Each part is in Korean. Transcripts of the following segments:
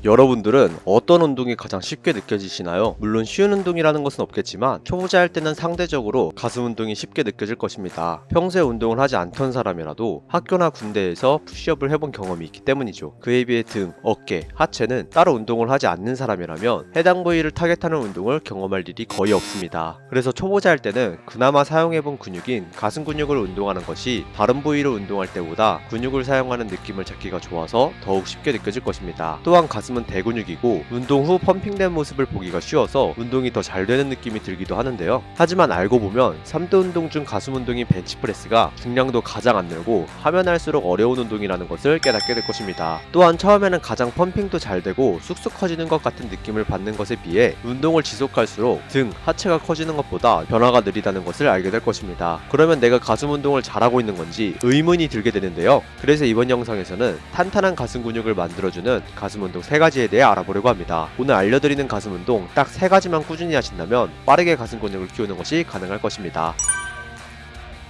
여러분들은 어떤 운동이 가장 쉽게 느껴지시나요? 물론 쉬운 운동이라는 것은 없겠지만 초보자 할 때는 상대적으로 가슴 운동이 쉽게 느껴질 것입니다. 평소에 운동을 하지 않던 사람이라도 학교나 군대에서 푸시업을 해본 경험이 있기 때문이죠. 그에 비해 등, 어깨, 하체는 따로 운동을 하지 않는 사람이라면 해당 부위를 타겟하는 운동을 경험할 일이 거의 없습니다. 그래서 초보자 할 때는 그나마 사용해본 근육인 가슴 근육을 운동하는 것이 다른 부위를 운동할 때보다 근육을 사용하는 느낌을 잡기가 좋아서 더욱 쉽게 느껴질 것입니다. 또한 가슴은 대근육이고 운동 후 펌핑된 모습을 보기가 쉬워서 운동이 더 잘 되는 느낌이 들기도 하는데요. 하지만 알고 보면 3대 운동 중 가슴 운동인 벤치프레스가 중량도 가장 안 늘고 하면 할수록 어려운 운동이라는 것을 깨닫게 될 것입니다. 또한 처음에는 가장 펌핑도 잘 되고 쑥쑥 커지는 것 같은 느낌을 받는 것에 비해 운동을 지속할수록 등, 하체가 커지는 것보다 변화가 느리다는 것을 알게 될 것입니다. 그러면 내가 가슴 운동을 잘하고 있는 건지 의문이 들게 되는데요. 그래서 이번 영상에서는 탄탄한 가슴 근육을 만들어주는 가슴 운동 3가지에 대해 알아보려고 합니다. 오늘 알려드리는 가슴 운동 딱 3가지만 꾸준히 하신다면 빠르게 가슴 근육을 키우는 것이 가능할 것입니다.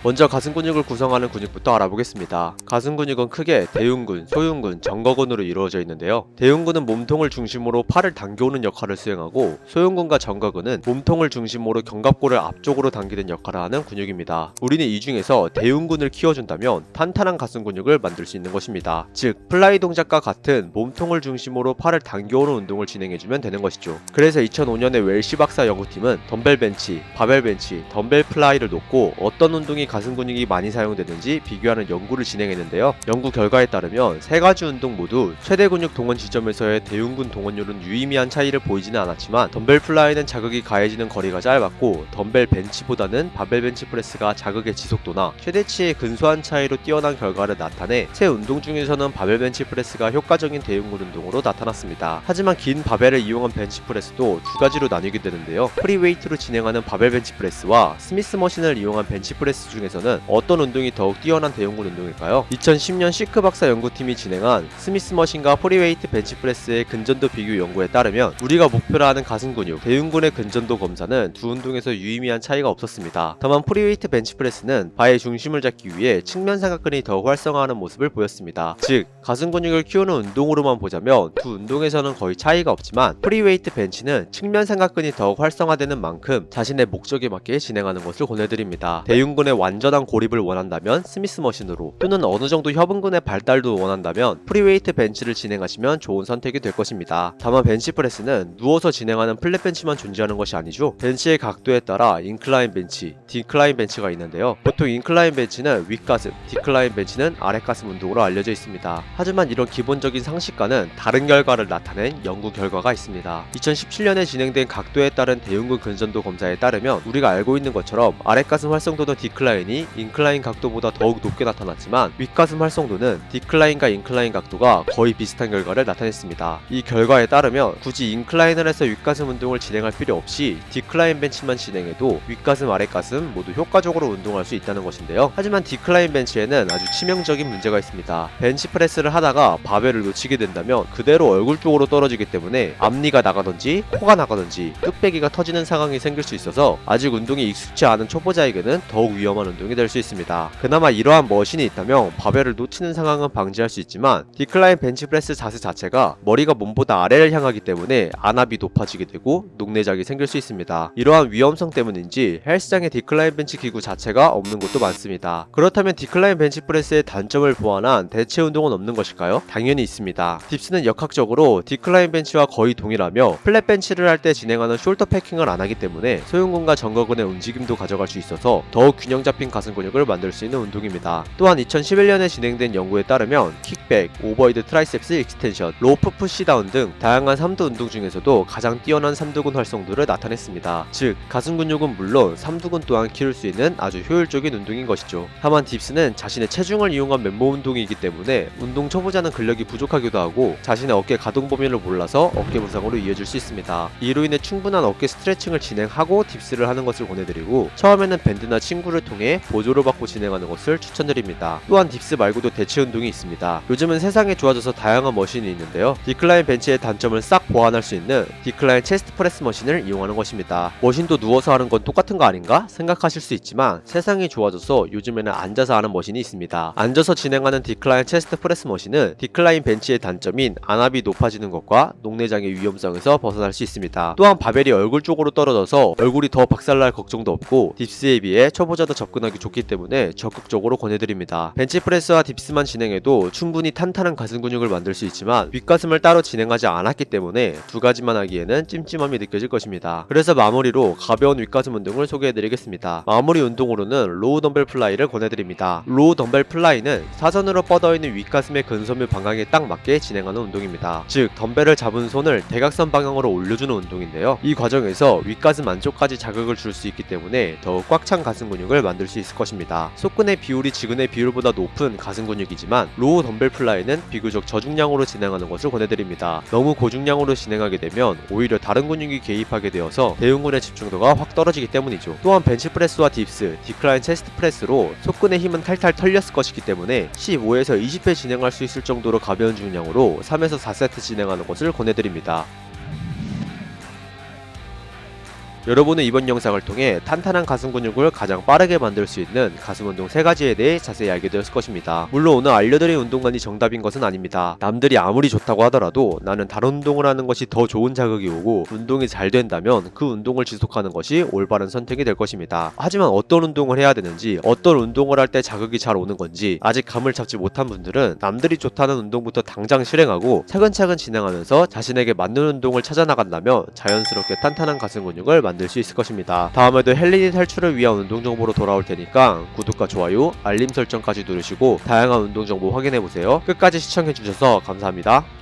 먼저 가슴 근육을 구성하는 근육부터 알아보겠습니다. 가슴 근육은 크게 대흉근, 소흉근, 정거근으로 이루어져 있는데요. 대흉근은 몸통을 중심으로 팔을 당겨오는 역할을 수행하고 소흉근과 정거근은 몸통을 중심으로 견갑골을 앞쪽으로 당기는 역할을 하는 근육입니다. 우리는 이 중에서 대흉근을 키워준다면 탄탄한 가슴 근육을 만들 수 있는 것입니다. 즉, 플라이 동작과 같은 몸통을 중심으로 팔을 당겨오는 운동을 진행해주면 되는 것이죠. 그래서 2005년에 웰시 박사 연구팀은 덤벨 벤치, 바벨 벤치, 덤벨 플라이를 놓고 어떤 운동이 가슴 근육이 많이 사용되는지 비교하는 연구를 진행했는데요. 연구 결과에 따르면 3가지 운동 모두 최대 근육 동원 지점에서의 대흉근 동원율은 유의미한 차이를 보이지는 않았지만 덤벨 플라이는 자극이 가해지는 거리가 짧았고 덤벨 벤치보다는 바벨 벤치 프레스가 자극의 지속도나 최대치의 근소한 차이로 뛰어난 결과를 나타내 세 운동 중에서는 바벨 벤치 프레스가 효과적인 대흉근 운동으로 나타났습니다. 하지만 긴 바벨을 이용한 벤치 프레스도 2가지로 나뉘게 되는데요. 프리웨이트로 진행하는 바벨 벤치 프레스와 스미스 머신을 이용한 벤치 프레스 중에서는 어떤 운동이 더욱 뛰어난 대흉근 운동일까요? 2010년 시크 박사 연구팀이 진행한 스미스 머신과 프리웨이트 벤치프레스의 근전도 비교 연구에 따르면 우리가 목표로 하는 가슴 근육, 대흉근의 근전도 검사는 두 운동에서 유의미한 차이가 없었습니다. 다만 프리웨이트 벤치프레스는 바의 중심을 잡기 위해 측면 삼각근이 더욱 활성화하는 모습을 보였습니다. 즉, 가슴 근육을 키우는 운동으로만 보자면 두 운동에서는 거의 차이가 없지만 프리웨이트 벤치는 측면 삼각근이 더욱 활성화되는 만큼 자신의 목적에 맞게 진행하는 것을 권해드립니다. 대흉근의 완전한 고립을 원한다면 스미스 머신으로, 또는 어느 정도 협응근의 발달도 원한다면 프리웨이트 벤치를 진행하시면 좋은 선택이 될 것입니다. 다만 벤치프레스는 누워서 진행하는 플랫 벤치만 존재하는 것이 아니죠. 벤치의 각도에 따라 인클라인 벤치, 디클라인 벤치가 있는데요. 보통 인클라인 벤치는 윗가슴, 디클라인 벤치는 아랫가슴 운동으로 알려져 있습니다. 하지만 이런 기본적인 상식과는 다른 결과를 나타낸 연구 결과가 있습니다. 2017년에 진행된 각도에 따른 대흉근 근전도 검사에 따르면 우리가 알고 있는 것처럼 아랫가슴 활성도는 디클라인이 인클라인 각도보다 더욱 높게 나타났지만 윗가슴 활성도는 디클라인과 인클라인 각도가 거의 비슷한 결과를 나타냈습니다. 이 결과에 따르면 굳이 인클라인을 해서 윗가슴 운동을 진행할 필요 없이 디클라인 벤치만 진행해도 윗가슴, 아랫가슴 모두 효과적으로 운동할 수 있다는 것인데요. 하지만 디클라인 벤치에는 아주 치명적인 문제가 있습니다. 벤치 프레스를 하다가 바벨을 놓치게 된다면 그대로 얼굴 쪽으로 떨어지기 때문에 앞니가 나가든지 코가 나가든지 뚝배기가 터지는 상황이 생길 수 있어서 아직 운동이 익숙치 않은 초보자에게는 더욱 위험한 운동이 될 수 있습니다. 그나마 이러한 머신이 있다면 바벨을 놓치는 상황은 방지할 수 있지만 디클라인 벤치프레스 자세 자체가 머리가 몸보다 아래를 향하기 때문에 안압이 높아지게 되고 녹내작이 생길 수 있습니다. 이러한 위험성 때문인지 헬스장에 디클라인 벤치 기구 자체가 없는 곳도 많습니다. 그렇다면 디클라인 벤치프레스의 단점을 보완한 대체 운동은 없는 것일까요? 당연히 있습니다. 딥스는 역학적으로 디클라인 벤치와 거의 동일하며 플랫 벤치를 할 때 진행하는 숄더 패킹을 안 하기 때문에 소흉근과 정거근의 움직임도 가져갈 수 있어서 더욱 균형 잡힌 가슴 근육을 만들 수 있는 운동입니다. 또한 2011년에 진행된 연구에 따르면 킥백, 오버헤드 트라이셉스 익스텐션, 로프 푸시다운 등 다양한 3두 운동 중에서도 가장 뛰어난 3두근 활성도를 나타냈습니다. 즉, 가슴 근육은 물론 3두근 또한 키울 수 있는 아주 효율적인 운동인 것이죠. 다만 딥스는 자신의 체중을 이용한 맨몸 운동이기 때문에 운동 초보자는 근력이 부족하기도 하고 자신의 어깨 가동 범위를 몰라서 어깨 부상으로 이어질 수 있습니다. 이로 인해 충분한 어깨 스트레칭을 진행하고 딥스를 하는 것을 권해드리고 처음에는 밴드나 친구를 통해 통해 보조를 받고 진행하는 것을 추천드립니다. 또한 딥스 말고도 대체 운동이 있습니다. 요즘은 세상에 좋아져서 다양한 머신이 있는데요. 디클라인 벤치의 단점을 싹 보완할 수 있는 디클라인 체스트 프레스 머신을 이용하는 것입니다. 머신도 누워서 하는 건 똑같은 거 아닌가 생각하실 수 있지만 세상이 좋아져서 요즘에는 앉아서 하는 머신이 있습니다. 앉아서 진행하는 디클라인 체스트 프레스 머신은 디클라인 벤치의 단점인 안압이 높아지는 것과 녹내장의 위험성에서 벗어날 수 있습니다. 또한 바벨이 얼굴 쪽으로 떨어져서 얼굴이 더 박살날 걱정도 없고 딥스에 비해 초보자도 접근하기 좋기 때문에 적극적으로 권해드립니다. 벤치프레스와 딥스만 진행해도 충분히 탄탄한 가슴 근육을 만들 수 있지만 윗가슴을 따로 진행하지 않았기 때문에 두 가지만 하기에는 찜찜함이 느껴질 것입니다. 그래서 마무리로 가벼운 윗가슴 운동을 소개해드리겠습니다. 마무리 운동으로는 로우 덤벨 플라이를 권해드립니다. 로우 덤벨 플라이는 사선으로 뻗어있는 윗가슴의 근섬유 방향에 딱 맞게 진행하는 운동입니다. 즉 덤벨을 잡은 손을 대각선 방향으로 올려주는 운동인데요. 이 과정에서 윗가슴 안쪽까지 자극을 줄 수 있기 때문에 더욱 꽉 찬 가슴 근육을 만들 수 있을 것입니다. 속근의 비율이 지근의 비율보다 높은 가슴 근육이지만 로우 덤벨 플라이는 비교적 저중량으로 진행하는 것을 권해드립니다. 너무 고중량으로 진행하게 되면 오히려 다른 근육이 개입하게 되어서 대흉근의 집중도가 확 떨어지기 때문이죠. 또한 벤치프레스와 딥스, 디클라인 체스트 프레스로 속근의 힘은 탈탈 털렸을 것이기 때문에 15에서 20회 진행할 수 있을 정도로 가벼운 중량으로 3에서 4세트 진행하는 것을 권해드립니다. 여러분은 이번 영상을 통해 탄탄한 가슴 근육을 가장 빠르게 만들 수 있는 가슴 운동 3가지에 대해 자세히 알게 되었을 것입니다. 물론 오늘 알려드린 운동만이 정답인 것은 아닙니다. 남들이 아무리 좋다고 하더라도 나는 다른 운동을 하는 것이 더 좋은 자극이 오고 운동이 잘 된다면 그 운동을 지속하는 것이 올바른 선택이 될 것입니다. 하지만 어떤 운동을 해야 되는지, 어떤 운동을 할 때 자극이 잘 오는 건지 아직 감을 잡지 못한 분들은 남들이 좋다는 운동부터 당장 실행하고 차근차근 진행하면서 자신에게 맞는 운동을 찾아 나간다면 자연스럽게 탄탄한 가슴 근육을 만들 수 있을 것입니다. 다음에도 헬린이 탈출을 위한 운동 정보로 돌아올 테니까 구독과 좋아요, 알림 설정까지 누르시고 다양한 운동 정보 확인해보세요. 끝까지 시청해주셔서 감사합니다.